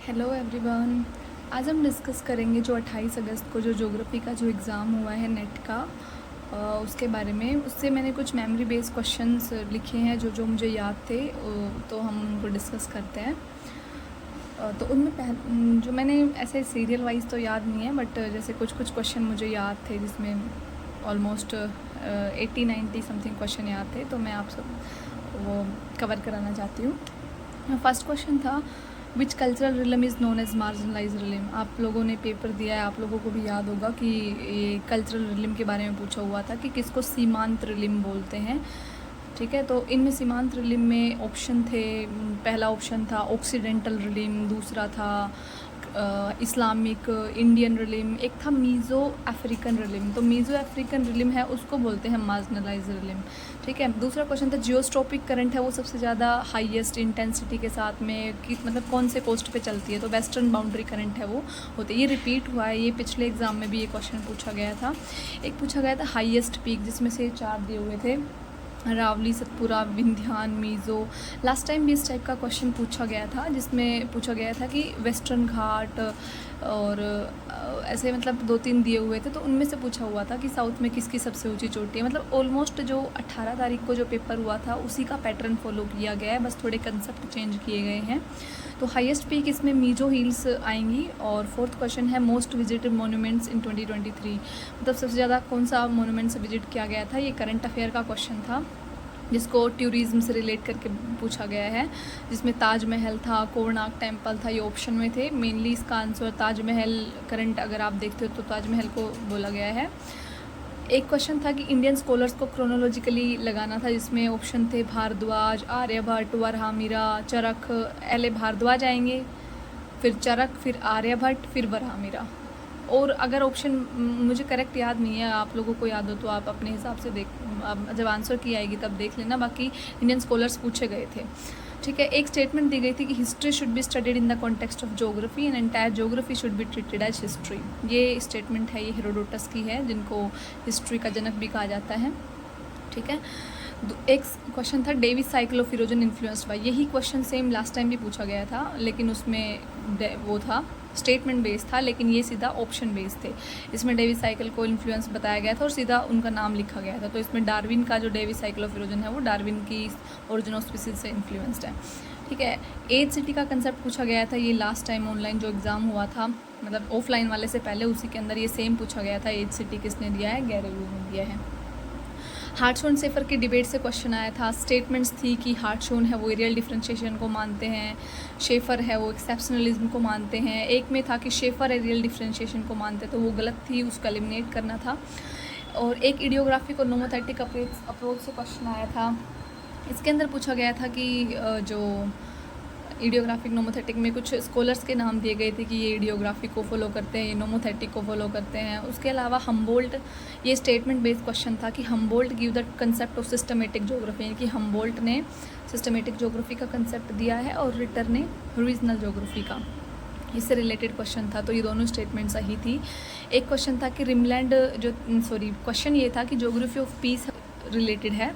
Hello everyone. आज हम discuss करेंगे जो 28 अगस्त को जो ज्योग्राफी का जो एग्ज़ाम हुआ है नेट का, उसके बारे में। उससे मैंने कुछ मेमोरी बेस्ड क्वेश्चंस लिखे हैं जो जो मुझे याद थे, तो हम उनको डिस्कस करते हैं। तो उनमें जो मैंने ऐसे सीरियल वाइज तो याद नहीं है, बट जैसे कुछ कुछ क्वेश्चन मुझे याद थे, जिसमें ऑलमोस्ट 80-90 समथिंग क्वेश्चन याद थे, तो मैं आप सब वो कवर कराना चाहती हूँ। फर्स्ट क्वेश्चन था, which cultural realm is known as marginalize realm. आप लोगों ने पेपर दिया है, आप लोगों को भी याद होगा कि ये कल्चरल रिलम के बारे में पूछा हुआ था कि किसको सीमांत रिलम बोलते हैं। ठीक है, तो इनमें सीमांत रिलम में ऑप्शन थे। पहला ऑप्शन था ऑक्सीडेंटल रिलम, दूसरा था इस्लामिक इंडियन रिलम, एक था मीज़ो अफ्रीकन रिलम। तो मीज़ो अफ्रीकन रिलम है, उसको बोलते हैं मार्जिनलाइज रिलम। ठीक है, दूसरा क्वेश्चन था जियोस्ट्रॉपिक करंट है वो सबसे ज़्यादा हाईएस्ट इंटेंसिटी के साथ में कि मतलब कौन से कोस्ट पे चलती है, तो वेस्टर्न बाउंड्री करंट है वो होती है। ये रिपीट हुआ है, ये पिछले एग्जाम में भी ये क्वेश्चन पूछा गया था। एक पूछा गया था हाईएस्ट पीक, जिसमें से 4 दिए हुए थे, अरावली, सतपुरा, विंध्यान, मीज़ो। लास्ट टाइम भी इस टाइप का क्वेश्चन पूछा गया था, जिसमें पूछा गया था कि वेस्टर्न घाट और ऐसे मतलब 2-3 दिए हुए थे, तो उनमें से पूछा हुआ था कि साउथ में किसकी सबसे ऊंची चोटी है। मतलब ऑलमोस्ट जो 18 तारीख को जो पेपर हुआ था उसी का पैटर्न फॉलो किया गया है, बस थोड़े कंसेप्ट चेंज किए गए हैं। तो हाईएस्ट पीक इसमें मीज़ो हिल्स आएंगी। और फोर्थ क्वेश्चन है मोस्ट विजिटेड मोन्यूमेंट्स इन 2023। मतलब सबसे ज़्यादा कौन सा मोन्यूमेंट से विजिट किया गया था। ये करंट अफेयर का क्वेश्चन था, जिसको टूरिज़्म से रिलेट करके पूछा गया है, जिसमें ताजमहल था, कोणार्क टेम्पल था, ये ऑप्शन में थे। मेनली इसका आंसर ताजमहल, करंट अगर आप देखते हो तो ताजमहल को बोला गया है। एक क्वेश्चन था कि इंडियन स्कॉलर्स को क्रोनोलॉजिकली लगाना था, जिसमें ऑप्शन थे भारद्वाज, आर्यभट्ट, वरहामिरा, चरक। पहले भारद्वाज आएंगे, फिर चरक, फिर आर्यभट्ट, फिर वरहामिरा। और अगर ऑप्शन मुझे करेक्ट याद नहीं है, आप लोगों को याद हो तो आप अपने हिसाब से देख, आप जब आंसर की आएगी तब देख लेना। बाकी इंडियन स्कॉलर्स पूछे गए थे। ठीक है, एक स्टेटमेंट दी गई थी कि history should be studied in the context of geography and entire geography should be treated as history. ये स्टेटमेंट है, ये हेरोडोटस की है, जिनको हिस्ट्री का जनक भी कहा जाता है। ठीक है, एक क्वेश्चन था Davis cycle of erosion influenced by. यही क्वेश्चन सेम लास्ट टाइम भी पूछा गया था, लेकिन उसमें वो था स्टेटमेंट बेस्ड था, लेकिन ये सीधा ऑप्शन बेस्ड थे। इसमें डेविस साइकिल को इन्फ्लुएंस बताया गया था और सीधा उनका नाम लिखा गया था। तो इसमें डार्विन का जो डेविस साइकिल ऑफ इरोजन है वो डार्विन की ओरिजिन ऑफ स्पीसीज से इन्फ्लुएंस्ड है। ठीक है, एज सिटी का कंसेप्ट पूछा गया था, ये लास्ट टाइम ऑनलाइन जो एग्ज़ाम हुआ था, मतलब ऑफलाइन वाले से पहले, उसी के अंदर ये सेम पूछा गया था। एज सिटी किसने दिया है, गैरेविल ने दिया है। हार्टशोन सेफर की डिबेट से क्वेश्चन आया था। स्टेटमेंट्स थी कि हार्टशोन है वो एरियल डिफ्रेंशिएशन को मानते हैं, शेफर है वो एक्सेप्शनलिज्म को मानते हैं। एक में था कि शेफर एरियल डिफ्रेंशिएशन को मानते, तो वो गलत थी, उसका एलिमिनेट करना था। और एक इडियोग्राफी को नोमोथेटिक अप्रोच से क्वेश्चन आया था। इसके अंदर पूछा गया था कि जो इडियोग्राफिक नोमोथेटिक में कुछ स्कॉलर्स के नाम दिए गए थे कि ये इडियोग्राफी को फॉलो करते हैं, ये नोमोथेटिक को फॉलो करते हैं। उसके अलावा हम्बोल्ट, ये स्टेटमेंट बेस्ड क्वेश्चन था कि Humboldt give the concept of systematic geography, यानी कि हम्बोल्ट ने सिस्टमेटिक ज्योग्राफी का कंसेप्ट दिया है और रिटर ने रीजनल ज्योग्राफी का। इससे रिलेटेड क्वेश्चन था, तो ये दोनों स्टेटमेंट सही थी। एक क्वेश्चन था कि रिमलैंड क्वेश्चन ये था कि ज्योग्राफी ऑफ पीस रिलेटेड है,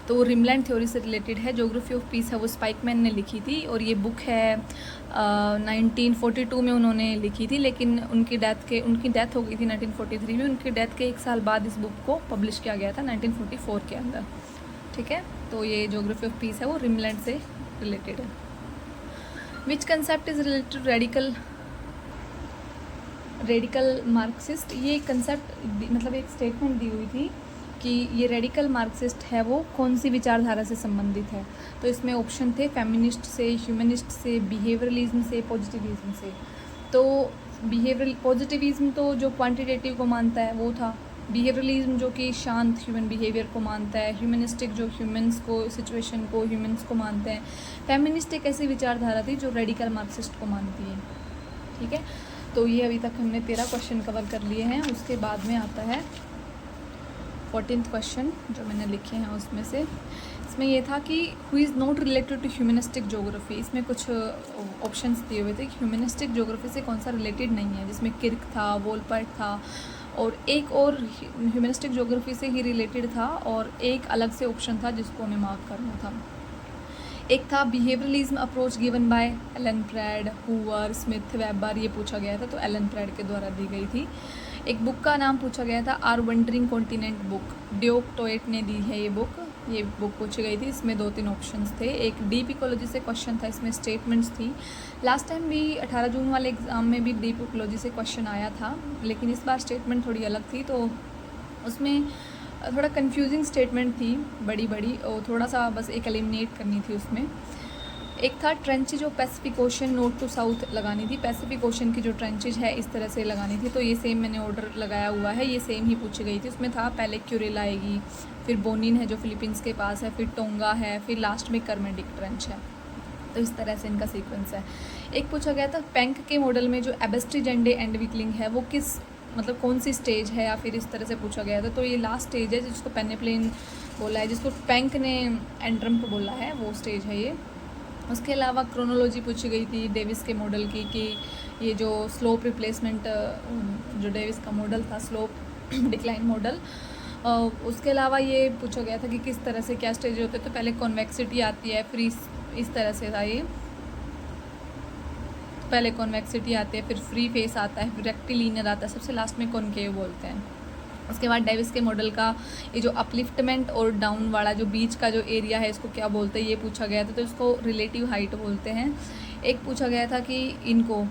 तो वो रिमलैंड थ्योरी से रिलेटेड है। ज्योग्राफी ऑफ पीस है वो स्पाइकमैन ने लिखी थी, और ये बुक है 1942 में उन्होंने लिखी थी, लेकिन उनकी डेथ हो गई थी 1943 में। उनकी डेथ के 1 साल बाद इस बुक को पब्लिश किया गया था 1944 के अंदर। ठीक है, तो ये ज्योग्राफी ऑफ पीस है वो रिमलैंड से रिलेटेड है। Which concept is related radical Marxist. ये कंसेप्ट मतलब एक स्टेटमेंट दी हुई थी कि ये रेडिकल मार्क्सिस्ट है वो कौन सी विचारधारा से संबंधित है। तो इसमें ऑप्शन थे फेमिनिस्ट से, ह्यूमनिस्ट से, बिहेवियरलिज्म से, पॉजिटिविज्म से। तो पॉजिटिविज्म तो जो क्वांटिटेटिव को मानता है वो था, बिहेवियरलिज्म जो कि शांत ह्यूमन बिहेवियर को मानता है, ह्यूमनिस्टिक जो ह्यूमन्स को, सिचुएशन को, ह्यूमन्स को मानते हैं। फेमिनिस्ट एक ऐसी विचारधारा थी जो रेडिकल मार्क्सिस्ट को मानती है। ठीक है, तो ये अभी तक हमने 13 क्वेश्चन कवर कर लिए हैं। उसके बाद में आता है 14th क्वेश्चन जो मैंने लिखे हैं उसमें से। इसमें ये था कि who is not related to humanistic geography. इसमें कुछ ऑप्शंस दिए हुए थे कि ह्यूमनिस्टिक ज्योग्राफी से कौन सा रिलेटेड नहीं है, जिसमें किर्क था, वोलपर्ट था, और एक और ह्यूमनिस्टिक ज्योग्राफी से ही रिलेटेड था, और एक अलग से ऑप्शन था जिसको हमें मार्क करना था। एक था behaviouralism approach given by Allan Pred, Hoover, Smith, Weber, ये पूछा गया था, तो एलन प्रेड के द्वारा दी गई थी। एक बुक का नाम पूछा गया था our wandering continent book, Du Toit ने दी है ये बुक पूछी गई थी। इसमें 2-3 ऑप्शंस थे। एक डीप इकोलॉजी से क्वेश्चन था, इसमें स्टेटमेंट्स थी। लास्ट टाइम भी 18 जून वाले एग्ज़ाम में भी डीप इकोलॉजी से क्वेश्चन आया था, लेकिन इस बार स्टेटमेंट थोड़ी अलग थी, तो उसमें थोड़ा कंफ्यूजिंग स्टेटमेंट थी बड़ी और थोड़ा सा बस एक एलिमिनेट करनी थी उसमें। एक था trenches of Pacific Ocean north to south लगानी थी। पैसिफिक ओशन की जो ट्रेंचेज है इस तरह से लगानी थी, तो ये सेम मैंने ऑर्डर लगाया हुआ है, ये सेम ही पूछी गई थी। उसमें था पहले क्यूरेला आएगी, फिर बोनिन है जो फिलीपींस के पास है, फिर टोंगा है, फिर लास्ट में कर्मेडिक ट्रेंच है, तो इस तरह से इनका सीक्वेंस है। एक पूछा गया था पैंक के मॉडल में जो एबेस्ट्री जेंडे एंड विकलिंग है वो किस मतलब कौन सी स्टेज है, या फिर इस तरह से पूछा गया था, तो ये लास्ट स्टेज है जिसको पेनेप्लेन बोला है, जिसको पैंक ने एंड्रम्प बोला है, वो स्टेज है ये। उसके अलावा क्रोनोलॉजी पूछी गई थी डेविस के मॉडल की, कि ये जो स्लोप रिप्लेसमेंट जो डेविस का मॉडल था, स्लोप डिक्लाइन मॉडल, उसके अलावा ये पूछा गया था कि किस तरह से क्या स्टेज होते हैं, तो पहले कॉन्वेक्सिटी आती है, फिर इस तरह से था ये, पहले कॉन्वेक्सिटी आती है, फिर फ्री फेस आता है, फिर रेक्टिलिनियर आता है, सबसे लास्ट में कॉनकेव बोलते हैं। उसके बाद डेविस के मॉडल का ये जो अपलिफ्टमेंट और डाउन वाला जो बीच का जो एरिया है इसको क्या बोलते हैं, ये पूछा गया था, तो इसको रिलेटिव हाइट बोलते हैं। एक पूछा गया था कि इनको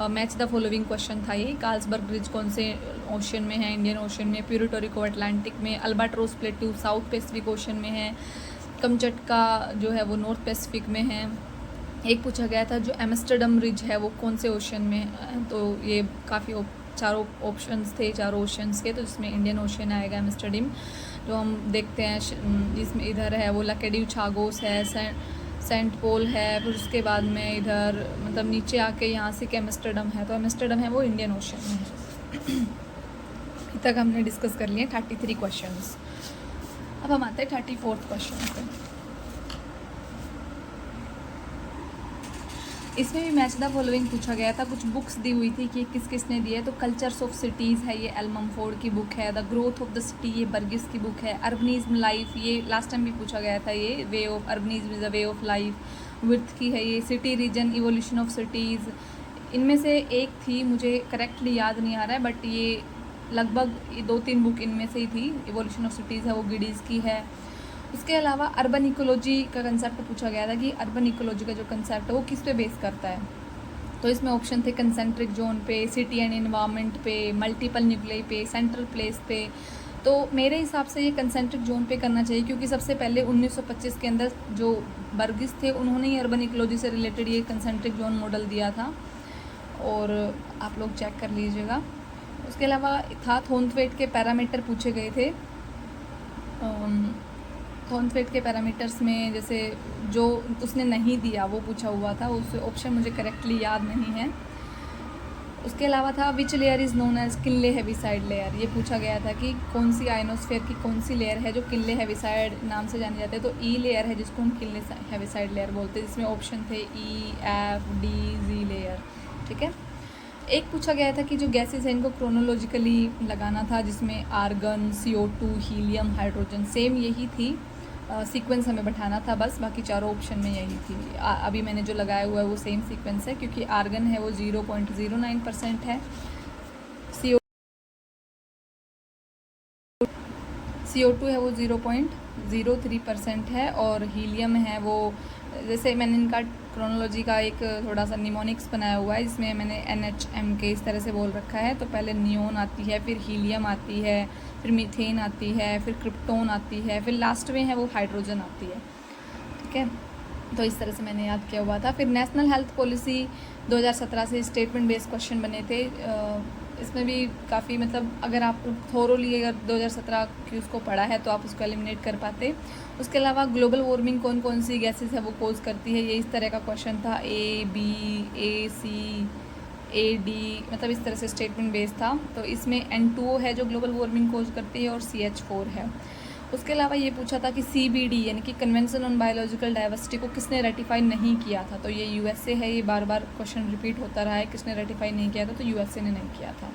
मैच द फॉलोइंग क्वेश्चन था ये, कार्लसबर्ग ब्रिज कौन से ओशन में है, इंडियन ओशन में, प्यूर्टो रिको अटलांटिक में, अल्बाट्रोस प्लेटू साउथ पैसिफिक ओशन में है, कमचटका जो है वो नॉर्थ पैसिफिक में है। एक पूछा गया था जो एम्स्टर्डम रिज है वो कौन से ओशन में है, तो ये काफ़ी चारों ऑप्शंस थे, चारों ओशंस के, तो इसमें इंडियन ओशन आएगा एम्स्टर्डम, जो हम देखते हैं जिसमें इधर है वो लकेडिव छागोस है, सेंट पोल है, फिर उसके बाद में इधर मतलब नीचे आके यहाँ से कि एम्स्टर्डम है, तो एम्स्टर्डम है वो इंडियन ओशन में है। अभी तक हमने डिस्कस कर लिए 33 क्वेश्चंस। अब हम आते हैं 34th क्वेश्चन पे। इसमें भी मैच द फॉलोइंग पूछा गया था, कुछ बुक्स दी हुई थी कि किस किसने दी है, तो कल्चर्स ऑफ सिटीज़ है ये एल ममफोर्ड की बुक है, the growth of the city ये बर्गिस की बुक है, अर्बनिज्म लाइफ ये लास्ट टाइम भी पूछा गया था, ये way of urbanism is the way of life Wirth की है ये, city region evolution of cities, इनमें से एक थी मुझे करेक्टली याद नहीं आ रहा है, बट ये लगभग 2-3 बुक इनमें से ही थी, इवोल्यूशन ऑफ सिटीज़ है वो गिडीज़ की है। उसके अलावा अर्बन इकोलॉजी का कंसेप्ट पूछा गया था कि अर्बन इकोलॉजी का जो कंसेप्ट है वो किस पे बेस करता है, तो इसमें ऑप्शन थे कंसेंट्रिक जोन पे, सिटी एंड इन्वायरमेंट पे, मल्टीपल न्यूक्लियाई पे, सेंट्रल प्लेस पे, तो मेरे हिसाब से ये कंसेंट्रिक जोन पे करना चाहिए, क्योंकि सबसे पहले 1925 के अंदर जो बर्गिस थे उन्होंने ही अर्बन इकोलॉजी से रिलेटेड ये कंसेंट्रिक जोन मॉडल दिया था, और आप लोग चेक कर लीजिएगा। उसके अलावा था थॉर्नथवेट के पैरामीटर पूछे गए थे। थॉर्नथवेट के पैरामीटर्स में जैसे जो उसने नहीं दिया वो पूछा हुआ था, उस ऑप्शन मुझे करेक्टली याद नहीं है। उसके अलावा था which layer is known as Kennelly Heaviside layer, ये पूछा गया था कि कौन सी आयनोस्फेयर की कौन सी लेयर है जो किनले हेविसाइड नाम से जाने जाते हैं, तो ई लेयर है जिसको हम किनले हेविसाइड लेयर बोलते हैं, जिसमें ऑप्शन थे ई, एफ, डी, जी लेयर, ठीक है। एक पूछा गया था कि जो गैसेस हैं इनको क्रोनोलॉजिकली लगाना था, जिसमें argon, CO2, helium, hydrogen, same यही थी, सीक्वेंस हमें बैठाना था बस, बाकी चारों ऑप्शन में यही थी। अभी मैंने जो लगाया हुआ है वो सेम सीक्वेंस है, क्योंकि आर्गन है वो 0.09% है, CO2 है वो 0.03% है, और हीलियम है वो, जैसे मैंने इनका क्रोनोलॉजी का एक थोड़ा सा निमोनिक्स बनाया हुआ है, इसमें मैंने NHM के इस तरह से बोल रखा है, तो पहले नियोन आती है, फिर हीलियम आती है, फिर मीथेन आती है, फिर क्रिप्टोन आती है, फिर लास्ट में है वो हाइड्रोजन आती है, ठीक है। तो इस तरह से मैंने याद किया हुआ था। फिर नेशनल हेल्थ पॉलिसी 2017 से स्टेटमेंट बेस्ड क्वेश्चन बने थे, इसमें भी काफ़ी मतलब अगर आप थोरोली अगर 2017 की उसको पढ़ा है तो आप उसको एलिमिनेट कर पाते। उसके अलावा ग्लोबल वार्मिंग कौन कौन सी गैसेस है वो कोज करती है, ये इस तरह का क्वेश्चन था, A, B, A, C, A, D, मतलब इस तरह से स्टेटमेंट बेस्ड था। तो इसमें N2O है जो ग्लोबल वार्मिंग कोज करती है, और CH4 है। उसके अलावा ये पूछा था कि CBD यानी कि कन्वेंशन ऑन बायोलॉजिकल डाइवर्सिटी को किसने रेटिफाई नहीं किया था, तो ये USA है, ये बार बार क्वेश्चन रिपीट होता रहा है, किसने रेटिफाई नहीं किया था, तो USA ने नहीं किया था।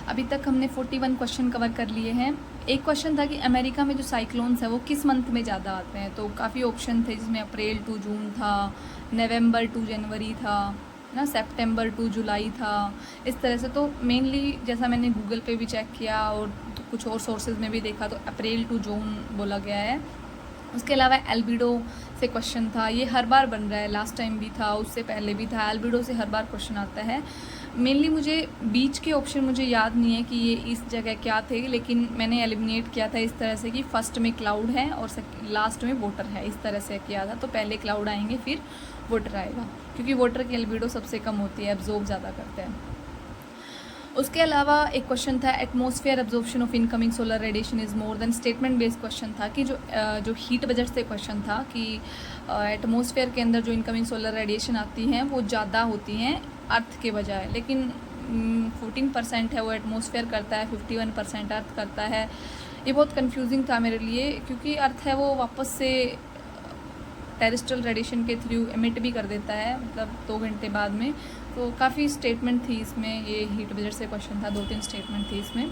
अभी तक हमने 41 क्वेश्चन कवर कर लिए हैं। एक क्वेश्चन था कि अमेरिका में जो साइक्लोन्स है वो किस मंथ में ज़्यादा आते हैं, तो काफ़ी ऑप्शन थे जिसमें अप्रैल टू जून था, नवंबर टू जनवरी था ना, सितंबर टू जुलाई था, इस तरह से। तो मेनली जैसा मैंने गूगल पे भी चेक किया और तो कुछ और सोर्सेज में भी देखा तो अप्रैल टू जून बोला गया है। उसके अलावा एल्बिडो से क्वेश्चन था, ये हर बार बन रहा है, लास्ट टाइम भी था, उससे पहले भी था। एल्बिडो से हर बार क्वेश्चन आता है। मेनली मुझे बीच के ऑप्शन मुझे याद नहीं है कि ये इस जगह क्या थे, लेकिन मैंने एलिमिनेट किया था इस तरह से कि फर्स्ट में क्लाउड है और लास्ट में वाटर है, इस तरह से किया था। तो पहले क्लाउड आएंगे फिर वाटर आएगा, क्योंकि वाटर की एल्बिडो सबसे कम होती है, एब्जॉर्ब ज़्यादा करते हैं। उसके अलावा एक क्वेश्चन था atmosphere absorption of incoming solar radiation is more than, statement based question था कि जो हीट बजट से क्वेश्चन था कि एटमॉस्फेयर के अंदर जो इनकमिंग सोलर रेडिएशन आती हैं वो ज़्यादा होती हैं अर्थ के बजाय, लेकिन 14% है वो एटमॉस्फेयर करता है, 51% अर्थ करता है। ये बहुत कंफ्यूजिंग था मेरे लिए, क्योंकि अर्थ है वो वापस से टेरेस्ट्रियल रेडिएशन के थ्रू एमिट भी कर देता है, मतलब 2 घंटे बाद में। तो काफ़ी स्टेटमेंट थी इसमें, ये हीट बजट से क्वेश्चन था, 2-3 स्टेटमेंट थी इसमें।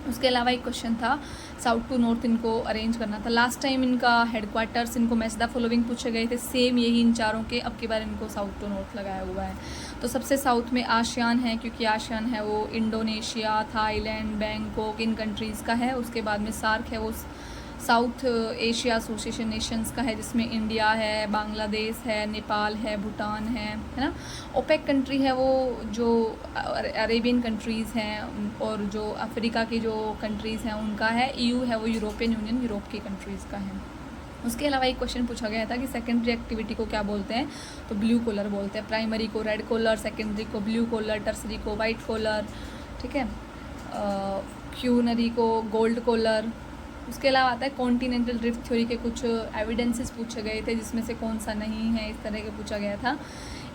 उसके अलावा एक क्वेश्चन था साउथ टू नॉर्थ इनको अरेंज करना था। लास्ट टाइम इनका हेडक्वार्टर्स इनको मैच द फॉलोइंग पूछे गए थे, सेम यही इन चारों के, अब की बार इनको साउथ टू नॉर्थ लगाया हुआ है। तो सबसे साउथ में आसियान है, क्योंकि आसियान है वो इंडोनेशिया, थाईलैंड, बैंकॉक, इन कंट्रीज़ का है। उसके बाद में सार्क है वो साउथ एशिया एसोसिएशन नेशंस का है, जिसमें इंडिया है, बांग्लादेश है, नेपाल है, भूटान है ना। ओपेक कंट्री है वो जो अरेबियन कंट्रीज़ हैं, और जो अफ्रीका की जो कंट्रीज़ हैं उनका है। ईयू है वो यूरोपियन यूनियन, यूरोप की कंट्रीज़ का है। उसके अलावा एक क्वेश्चन पूछा गया था कि सेकेंडरी एक्टिविटी को क्या बोलते हैं, तो ब्लू कॉलर बोलते हैं। प्राइमरी को रेड कॉलर, सेकेंडरी को ब्लू कॉलर, टर्सरी को वाइट कॉलर, ठीक है, क्यूनरी को गोल्ड कॉलर। उसके अलावा आता है कॉन्टिनेंटल ड्रिफ्ट थ्योरी के कुछ एविडेंसेस पूछे गए थे, जिसमें से कौन सा नहीं है, इस तरह के पूछा गया था।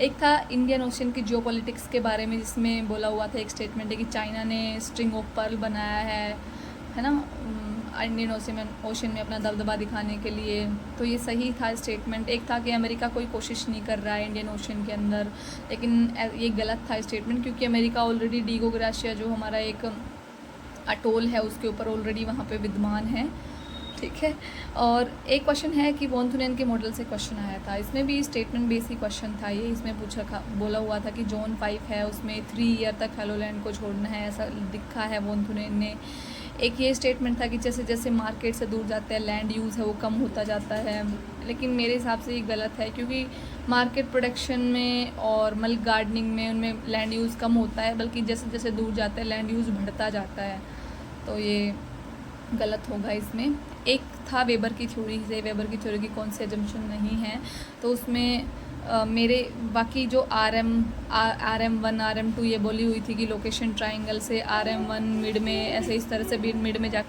एक था इंडियन ओशन की जियोपॉलिटिक्स के बारे में, जिसमें बोला हुआ था, एक स्टेटमेंट है कि चाइना ने स्ट्रिंग ऑफ पर्ल बनाया है ना, इंडियन ओशन में अपना दबदबा दिखाने के लिए। तो ये सही था स्टेटमेंट। एक था कि अमेरिका कोई कोशिश नहीं कर रहा है इंडियन ओशन के अंदर, लेकिन ये गलत था स्टेटमेंट, क्योंकि अमेरिका ऑलरेडी डिगो ग्राशिया जो हमारा एक अटोल है उसके ऊपर ऑलरेडी वहाँ पे विद्यमान है, ठीक है। और एक क्वेश्चन है कि वॉन थुनेन के मॉडल से क्वेश्चन आया था, इसमें भी स्टेटमेंट बेसिक क्वेश्चन था ये। इसमें बोला हुआ था कि जोन 5 है उसमें 3 ईयर तक हेलोलैंड को छोड़ना है, ऐसा लिखा है वॉन थुनेन ने। एक ये स्टेटमेंट था कि जैसे जैसे मार्केट से दूर जाते हैं लैंड यूज़ है वो कम होता जाता है, लेकिन मेरे हिसाब से ये गलत है, क्योंकि मार्केट प्रोडक्शन में और मिल्क गार्डनिंग में उनमें लैंड यूज़ कम होता है, बल्कि जैसे जैसे दूर जाते हैं लैंड यूज़ बढ़ता जाता है। तो ये गलत होगा इसमें। एक था वेबर की थ्योरी से, वेबर की थ्योरी की कौन सी एजम्पशन नहीं है, तो उसमें मेरे बाकी जो RM1 RM2 ये बोली हुई थी कि लोकेशन ट्राइंगल से RM1 मिड में, ऐसे इस तरह से मिड में जा,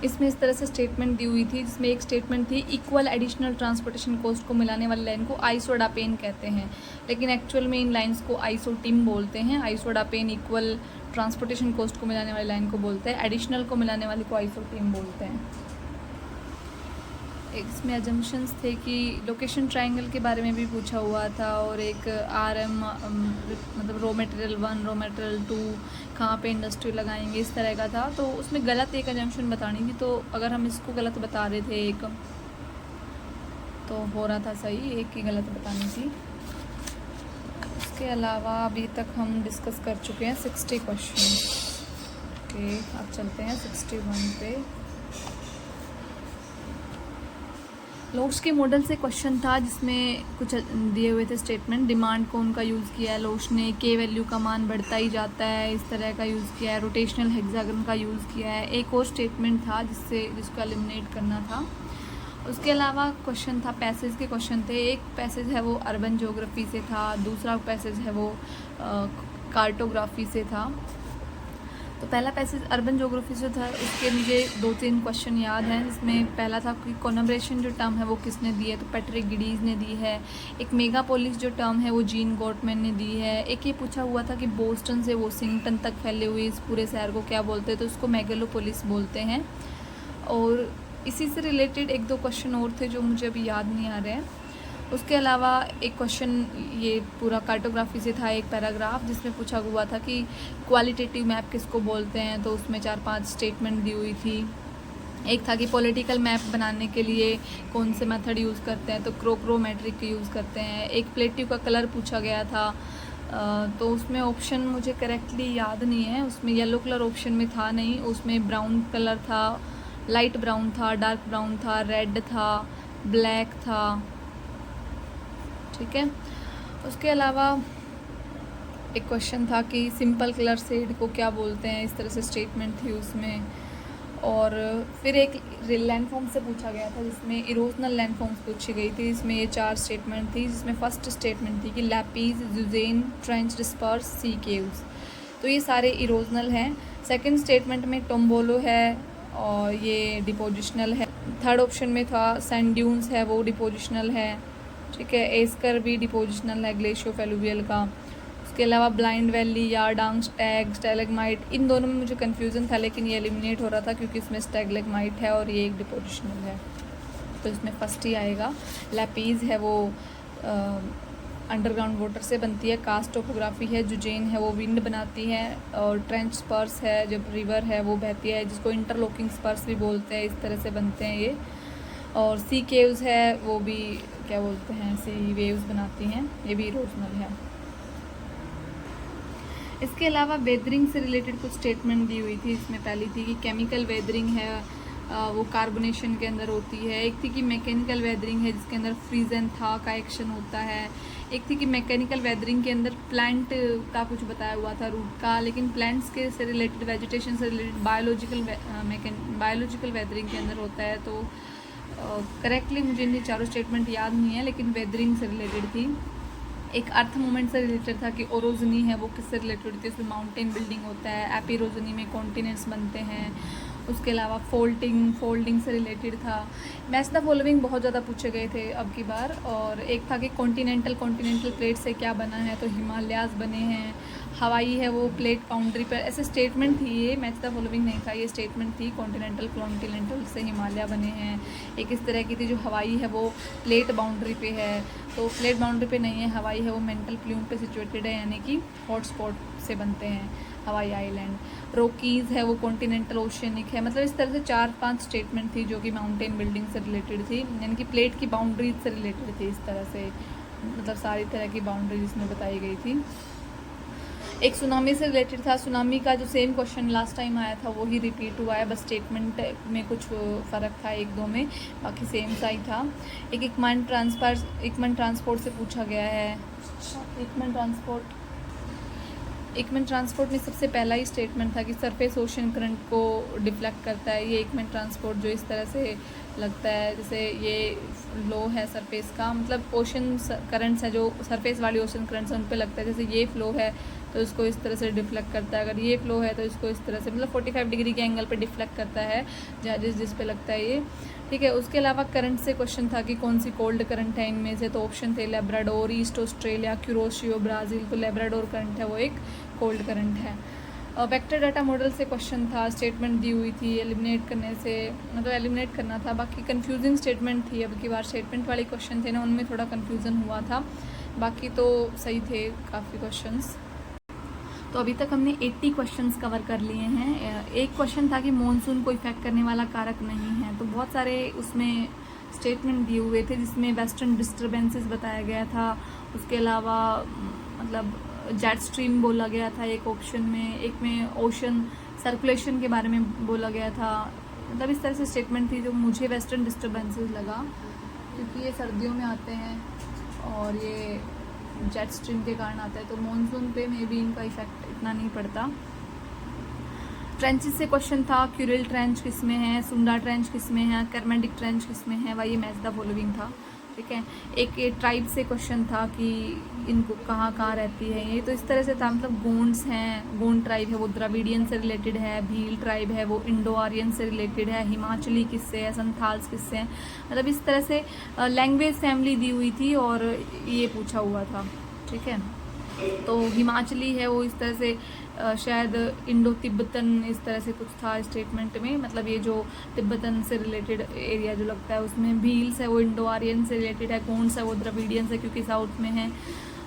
इसमें इस तरह से स्टेटमेंट दी हुई थी, जिसमें एक स्टेटमेंट थी इक्वल एडिशनल ट्रांसपोर्टेशन कॉस्ट को मिलाने वाली लाइन को आइसोडापेन कहते हैं, लेकिन एक्चुअल में इन लाइंस को आइसोटिम बोलते हैं। आइसोडापेन इक्वल ट्रांसपोर्टेशन कॉस्ट को मिलाने वाली लाइन को बोलते हैं, एडिशनल को मिलाने वाली को आइसोटिम बोलते हैं। इसमें एजम्पशंस थे कि लोकेशन ट्रायंगल के बारे में भी पूछा हुआ था, और एक RM मतलब रॉ मटेरियल 1 रॉ मटेरियल 2 कहाँ पे इंडस्ट्री लगाएंगे, इस तरह का था। तो उसमें गलत एक एजम्पशन बतानी थी, तो अगर हम इसको गलत बता रहे थे एक, तो हो रहा था सही, एक की गलत बतानी थी। उसके अलावा अभी तक हम डिस्कस कर चुके हैं 60 क्वेश्चन। ओके, अब चलते हैं 61 पे। लोग्स के मॉडल से क्वेश्चन था, जिसमें कुछ दिए हुए थे स्टेटमेंट। डिमांड को उनका यूज़ किया है लोग्स ने, के वैल्यू का मान बढ़ता ही जाता है, इस तरह का यूज़ किया है। रोटेशनल हेक्सागन का यूज़ किया है। एक और स्टेटमेंट था जिसको एलिमिनेट करना था। उसके अलावा क्वेश्चन था, पैसेज के क्वेश्चन थे। एक पैसेज है वो अर्बन ज्योग्राफी से था, दूसरा पैसेज है वो कार्टोग्राफी से था। तो पहला पैसेज अर्बन ज्योग्राफी से था, उसके मुझे 2-3 क्वेश्चन याद हैं, जिसमें पहला था कि कोनब्रेशन जो टर्म है वो किसने दी है, तो पैट्रिक गिडीज़ ने दी है। एक मेगापोलिस जो टर्म है वो जीन गॉटमैन ने दी है। एक ये पूछा हुआ था कि बोस्टन से वॉशिंगटन तक फैले हुए इस पूरे शहर को क्या बोलते हैं, तो उसको मेगालोपोलिस बोलते हैं। और इसी से रिलेटेड 1-2 क्वेश्चन और थे जो मुझे अभी याद नहीं आ रहे हैं। उसके अलावा एक क्वेश्चन ये पूरा कार्टोग्राफी से था, एक पैराग्राफ जिसमें पूछा हुआ था कि क्वालिटेटिव मैप किसको बोलते हैं, तो उसमें 4-5 स्टेटमेंट दी हुई थी। एक था कि पॉलिटिकल मैप बनाने के लिए कौन से मेथड यूज़ करते हैं, तो क्रोक्रोमेट्रिक यूज़ करते हैं। एक प्लेटिव का कलर पूछा गया था, तो उसमें ऑप्शन मुझे करेक्टली याद नहीं है, उसमें येलो कलर ऑप्शन में था नहीं, उसमें ब्राउन कलर था, लाइट ब्राउन था, डार्क ब्राउन था, रेड था, ब्लैक था, ठीक है। उसके अलावा एक क्वेश्चन था कि सिंपल कलर शेड को क्या बोलते हैं, इस तरह से स्टेटमेंट थी उसमें। और फिर एक लैंड फॉर्म से पूछा गया था जिसमें इरोजनल लैंड फॉर्म्स पूछी गई थी। इसमें ये 4 स्टेटमेंट थी, जिसमें फर्स्ट स्टेटमेंट थी कि लैपीज, जुजेन, ट्रेंच डिस्पर्स, सी केव्स, तो ये सारे इरोजनल हैं। सेकंड स्टेटमेंट में टोम्बोलो है और ये डिपोजिशनल है। थर्ड ऑप्शन में था सैंड ड्यून्स है, वो डिपोजिशनल है, ठीक है। एस्कर भी डिपोजिशनल है ग्लेशियो फेलुवियल का। उसके अलावा blind valley, yardang, stack, stalagmite, इन दोनों में मुझे कन्फ्यूज़न था, लेकिन ये एलिमिनेट हो रहा था क्योंकि इसमें स्टैग्लेग्माइट है और ये एक डिपोजिशनल है, तो इसमें फर्स्ट ही आएगा। लैपीज़ है वो अंडरग्राउंड वाटर से बनती है, कास्ट टोपोग्राफी है। जुजेन है वो विंड बनाती है, और ट्रेंच स्पर्स है जब रिवर है वो बहती है, जिसको इंटरलॉकिंग स्पर्स भी बोलते हैं, इस तरह से बनते हैं ये। और सी केव्स है वो भी क्या बोलते हैं, सी वेव्स बनाती हैं, ये भी इरोजनल है। इसके अलावा वेदरिंग से रिलेटेड कुछ स्टेटमेंट दी हुई थी। इसमें पहली थी कि केमिकल वेदरिंग है वो कार्बोनेशन के अंदर होती है। एक थी कि मैकेनिकल वेदरिंग है जिसके अंदर फ्रीज एंड था का एक्शन होता है। एक थी कि मैकेनिकल वेदरिंग के अंदर प्लांट का कुछ बताया हुआ था, रूट का, लेकिन प्लांट्स के से रिलेटेड, वेजिटेशन से रिलेटेड बायोलॉजिकल वेदरिंग के अंदर होता है। तो करेक्टली मुझे इन चारों स्टेटमेंट याद नहीं है, लेकिन वेदरिंग से रिलेटेड थी। एक अर्थ मूवमेंट से रिलेटेड था कि ओरोजनी है वो किससे रिलेटेड थी, उसमें माउंटेन बिल्डिंग होता है। एपिरोजनी में कॉन्टिनेंट्स बनते हैं। उसके अलावा फोल्डिंग से रिलेटेड था। मैच द फॉलोइंग बहुत ज़्यादा पूछे गए थे अब की बार। और एक था कि कॉन्टिनेंटल प्लेट से क्या बना है, तो हिमालयाज़ बने हैं। हवाई है वो प्लेट बाउंड्री पर, ऐसे स्टेटमेंट थी। ये मैच द फॉलोइंग नहीं था, ये स्टेटमेंट थी कॉन्टिनेंटल से हिमालय बने हैं। एक इस तरह की थी जो हवाई है वो प्लेट बाउंड्री पे है, तो प्लेट बाउंड्री पे नहीं है हवाई है वो मेंटल प्लूम पे सिचुएटेड है, यानी कि हॉटस्पॉट से बनते हैं हवाई आइलैंड। रॉकीज़ है वो कॉन्टिनेंटल ओशियनिक है। मतलब इस तरह से 4-5 स्टेटमेंट थी जो कि माउंटेन बिल्डिंग से रिलेटेड थी, यानी कि प्लेट की बाउंड्रीज से रिलेटेड थी। इस तरह से मतलब सारी तरह की बाउंड्रीज इसमें बताई गई थी। एक सुनामी से रिलेटेड था। सुनामी का जो सेम क्वेश्चन लास्ट टाइम आया था वो ही रिपीट हुआ है, बस स्टेटमेंट में कुछ फ़र्क था 1-2 में, बाकी सेम सा ही था। एक इक्मन ट्रांसपोर्ट से पूछा गया है। इक्मन ट्रांसपोर्ट में सबसे पहला ही स्टेटमेंट था कि सरफेस ओशन करंट को डिफ्लेक्ट करता है। ये इक्मन ट्रांसपोर्ट जो इस तरह से लगता है जैसे ये फ्लो है सरफेस का, मतलब ओशन करंट्स है जो सरफेस वाली ओशन करंट्स हैं उन पे लगता है। जैसे ये फ्लो है तो इसको इस तरह से डिफ्लेक्ट करता है, अगर ये फ्लो है तो इसको इस तरह से, मतलब 45 डिग्री के एंगल पे डिफ्लेक्ट करता है जिस पे लगता है ये, ठीक है। उसके अलावा करंट से क्वेश्चन था कि कौन सी कोल्ड करंट है इनमें से, तो ऑप्शन थे Labrador, east Australia, Kuroshio, Brazil. तो लेब्राडोर करंट है वो एक कोल्ड करंट है। वेक्टर डाटा मॉडल से क्वेश्चन था, स्टेटमेंट दी हुई थी, एलिमिनेट करने से मतलब एलिमिनेट करना था। बाकी कंफ्यूजिंग स्टेटमेंट थी, अब की बार स्टेटमेंट वाले क्वेश्चन थे ना उनमें थोड़ा कंफ्यूजन हुआ था, बाकी तो सही थे काफ़ी क्वेश्चंस। तो अभी तक हमने 80 क्वेश्चंस कवर कर लिए हैं। एक क्वेश्चन था कि मॉनसून को इफेक्ट करने वाला कारक नहीं है, तो बहुत सारे उसमें स्टेटमेंट दिए हुए थे जिसमें वेस्टर्न डिस्टर्बेंसेस बताया गया था। उसके अलावा मतलब जेट स्ट्रीम बोला गया था एक ऑप्शन में, एक में ओशन सर्कुलेशन के बारे में बोला गया था। मतलब इस तरह से स्टेटमेंट थी जो मुझे वेस्टर्न डिस्टर्बेंसेस लगा, क्योंकि ये सर्दियों में आते हैं और ये जेट स्ट्रीम के कारण आता है, तो मॉनसून पे मे भी इनका इफेक्ट इतना नहीं पड़ता। ट्रेंचेस से क्वेश्चन था, क्यूरिल ट्रेंच किस में है, सुंडा ट्रेंच किस में है, कर्मेडिक ट्रेंच किस में है, वही मैच द फॉलोइंग था, ठीक है। एक ट्राइब से क्वेश्चन था कि इनको कहाँ कहाँ रहती है ये, तो इस तरह से था, मतलब गोंड्स हैं, गोंड ट्राइब है वो द्रविडियन से रिलेटेड है, भील ट्राइब है वो इंडो आर्यन से रिलेटेड है, हिमाचली किससे है, संथाल्स किससे हैं, मतलब इस तरह से लैंग्वेज फैमिली दी हुई थी और ये पूछा हुआ था, ठीक है। तो हिमाचली है वो, इस तरह से शायद इंडो तिब्बतन इस तरह से कुछ था स्टेटमेंट में, मतलब ये जो तिब्बतन से रिलेटेड एरिया जो लगता है उसमें। भील्स है वो इंडो आर्यन से रिलेटेड है। गोंड्स है वो द्रविडियन से क्योंकि साउथ में है।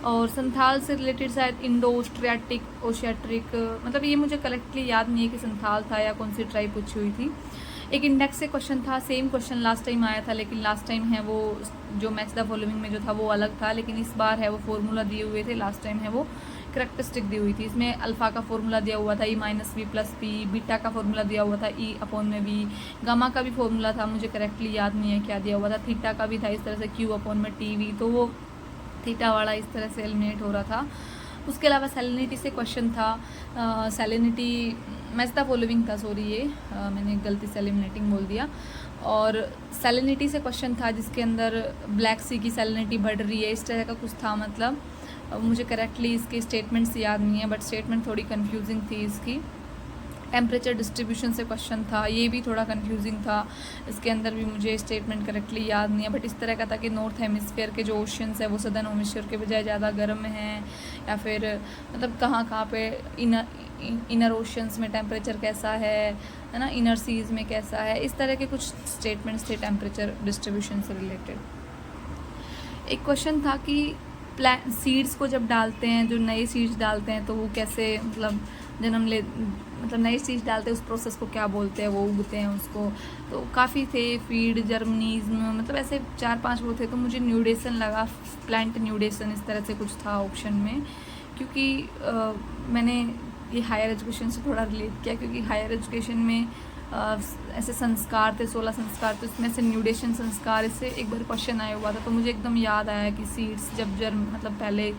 और संथाल से रिलेटेड शायद इंडो ओस्ट्रियाटिक ओशियाट्रिक, मतलब ये मुझे करेक्टली याद नहीं है कि संथाल था या कौन सी ट्राइब पूछी हुई थी। एक इंडेक्स से क्वेश्चन था, सेम क्वेश्चन लास्ट टाइम आया था, लेकिन लास्ट टाइम है वो जो मैच द फॉलोइंग में जो था वो अलग था, लेकिन इस बार है वो फॉर्मूला दिए हुए थे। लास्ट टाइम है वो करेक्टरिस्टिक दी हुई थी। इसमें अल्फा का फॉर्मूला दिया हुआ था E-V+P, बीटा का फॉर्मूला दिया हुआ था E/V, गामा का भी फॉर्मूला था, मुझे करेक्टली याद नहीं है क्या दिया हुआ था। थीटा का भी था इस तरह से Q/TV, तो वो थीटा वाला इस तरह से एलिमिनेट हो रहा था। उसके अलावा सैलिनिटी से क्वेश्चन था। सैलिनिटी मैच द फॉलोइंग था, सॉरी ये मैंने गलती से एलिमिनेटिंग बोल दिया। और सैलिनिटी से क्वेश्चन था जिसके अंदर ब्लैक सी की सैलिनिटी बढ़ रही है, इस तरह का कुछ था। मतलब मुझे करेक्टली इसके स्टेटमेंट्स याद नहीं है, बट स्टेटमेंट थोड़ी कन्फ्यूजिंग थी इसकी। टेम्परेचर डिस्ट्रीब्यूशन से क्वेश्चन था, ये भी थोड़ा कंफ्यूजिंग था। इसके अंदर भी मुझे स्टेटमेंट करेक्टली याद नहीं है, बट इस तरह का था कि नॉर्थ हेमिस्फीयर के जो ओशियंस है वो सदर्न हेमिस्फीयर के बजाय ज़्यादा गर्म हैं, या फिर मतलब कहाँ पे इनर ओशियंस में टेम्परेचर कैसा है ना, इनर सीज में कैसा है, इस तरह के कुछ स्टेटमेंट्स थे टेम्परेचर डिस्ट्रीब्यूशन से रिलेटेड। एक क्वेश्चन था कि सीड्स को जब डालते हैं, जो नए सीड्स डालते हैं तो वो कैसे मतलब मतलब नए सीड्स डालते हैं, उस प्रोसेस को क्या बोलते हैं, वो उगते हैं उसको। तो काफ़ी थे, फीड, जर्मनीज्म, मतलब ऐसे 4-5 वो थे। तो मुझे न्यूडेशन लगा, प्लांट न्यूडेशन इस तरह से कुछ था ऑप्शन में, क्योंकि मैंने ये हायर एजुकेशन से थोड़ा रिलेट किया, क्योंकि हायर एजुकेशन में ऐसे संस्कार थे, 16 संस्कार, तो इसमें से न्यूडेशन संस्कार इससे एक बार क्वेश्चन आया हुआ था। तो मुझे एकदम याद आया कि सीड्स जब मतलब पहले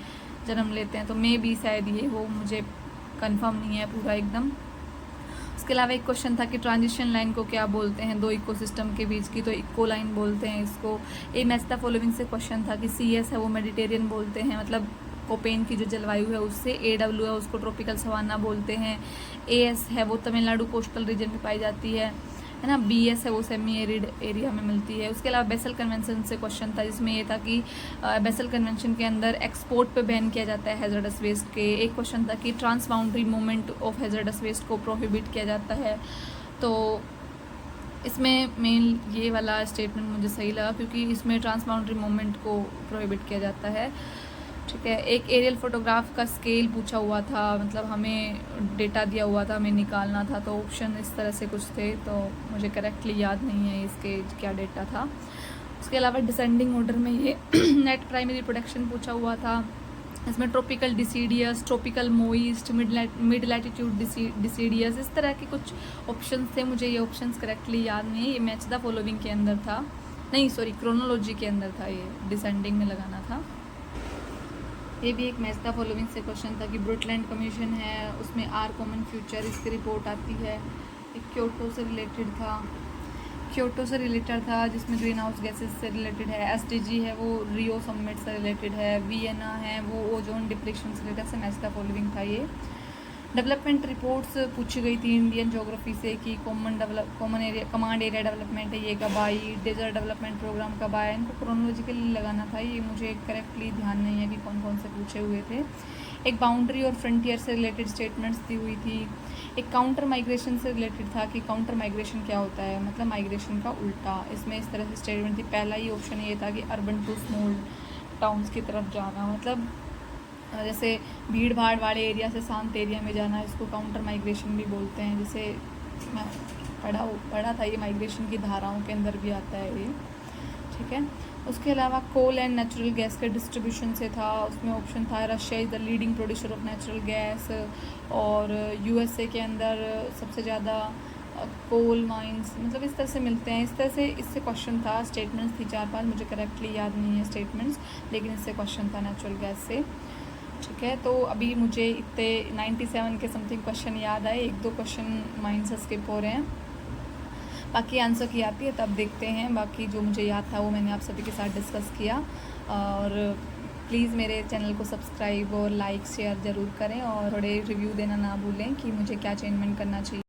जन्म लेते हैं, तो मे भी शायद ये वो, मुझे कंफर्म नहीं है पूरा एकदम। उसके अलावा एक क्वेश्चन था कि ट्रांजिशन लाइन को क्या बोलते हैं दो इकोसिस्टम के बीच की, तो इको लाइन बोलते हैं इसको। ए मैच द फॉलोइंग से क्वेश्चन था कि CS है वो मेडिटेरियन बोलते हैं, मतलब कोपेन की जो जलवायु है उससे। AW है उसको ट्रॉपिकल सवाना बोलते हैं। AS है वो तमिलनाडु कोस्टल रीजन में पाई जाती है ना। BS है वो सेमी एरिड एरिया में मिलती है। उसके अलावा बेसल कन्वेंशन से क्वेश्चन था, जिसमें ये था कि बेसल कन्वेंशन के अंदर एक्सपोर्ट पे बैन किया जाता है हैजर्डस वेस्ट के। एक क्वेश्चन था कि transboundary movement of hazardous waste को प्रोहिबिट किया जाता है। तो इसमें मेन ये वाला स्टेटमेंट मुझे सही लगा, क्योंकि इसमें ट्रांस बाउंड्री मूवमेंट को प्रोहिबिट किया जाता है। ठीक है। एक एरियल फोटोग्राफ का स्केल पूछा हुआ था, मतलब हमें डेटा दिया हुआ था, हमें निकालना था, तो ऑप्शन इस तरह से कुछ थे, तो मुझे करेक्टली याद नहीं है इसके क्या डेटा था। उसके अलावा डिसेंडिंग ऑर्डर में ये नेट प्राइमरी प्रोडक्शन पूछा हुआ था। इसमें tropical deciduous, tropical moist, mid latitude deciduous, इस तरह के कुछ ऑप्शंस थे। मुझे ये ऑप्शंस करेक्टली याद नहीं है। ये मैच द फॉलोइंग के अंदर था, नहीं सॉरी क्रोनोलॉजी के अंदर था, ये डिसेंडिंग में लगाना था। ये भी एक मैच द फॉलोइंग से क्वेश्चन था कि ब्रुटलैंड कमीशन है, उसमें आर कॉमन फ्यूचर इसकी रिपोर्ट आती है। एक क्योटो से रिलेटेड था, जिसमें ग्रीन हाउस गैसेस से रिलेटेड है। SDG है वो रियो समिट से रिलेटेड है। वियना है वो ओजोन डिप्लेशन से रिलेटेड से मैच द फॉलोइंग था ये। डेवलपमेंट रिपोर्ट्स पूछी गई थी इंडियन ज्योग्राफी से कि कमांड एरिया डेवलपमेंट है ये कब आई, डेजर्ट डेवलपमेंट प्रोग्राम कब आया, इनको क्रोनोलॉजिकली लगाना था। ये मुझे करेक्टली ध्यान नहीं है कि कौन कौन से पूछे हुए थे। एक बाउंड्री और फ्रंटियर से रिलेटेड स्टेटमेंट्स दी हुई थी। एक काउंटर माइग्रेशन से रिलेटेड था कि काउंटर माइग्रेशन क्या होता है, मतलब माइग्रेशन का उल्टा। इसमें इस तरह से स्टेटमेंट थी, पहला ही ऑप्शन ये था कि अर्बन टू स्मॉल टाउन्स की तरफ जाना, मतलब जैसे भीड़ भाड़ वाले एरिया से शांत एरिया में जाना, इसको काउंटर माइग्रेशन भी बोलते हैं। जैसे मैं पढ़ा था, ये माइग्रेशन की धाराओं के अंदर भी आता है ये। ठीक है। उसके अलावा कोल एंड नेचुरल गैस के डिस्ट्रीब्यूशन से था, उसमें ऑप्शन था Russia is the leading producer of natural gas, और USA के अंदर सबसे ज़्यादा कोल माइंस, मतलब इस तरह से मिलते हैं। इस तरह से इससे क्वेश्चन था, स्टेटमेंट्स थी 4-5, मुझे करेक्टली याद नहीं है स्टेटमेंट्स, लेकिन इससे क्वेश्चन था नेचुरल गैस से। ठीक है। तो अभी मुझे इतने 97 के समथिंग क्वेश्चन याद आए, 1-2 क्वेश्चन माइंड से स्किप हो रहे हैं, बाकी आंसर की आती है तब देखते हैं। बाकी जो मुझे याद था वो मैंने आप सभी के साथ डिस्कस किया। और प्लीज़ मेरे चैनल को सब्सक्राइब और लाइक शेयर ज़रूर करें, और थोड़े रिव्यू देना ना भूलें कि मुझे क्या चेंजमेंट करना चाहिए।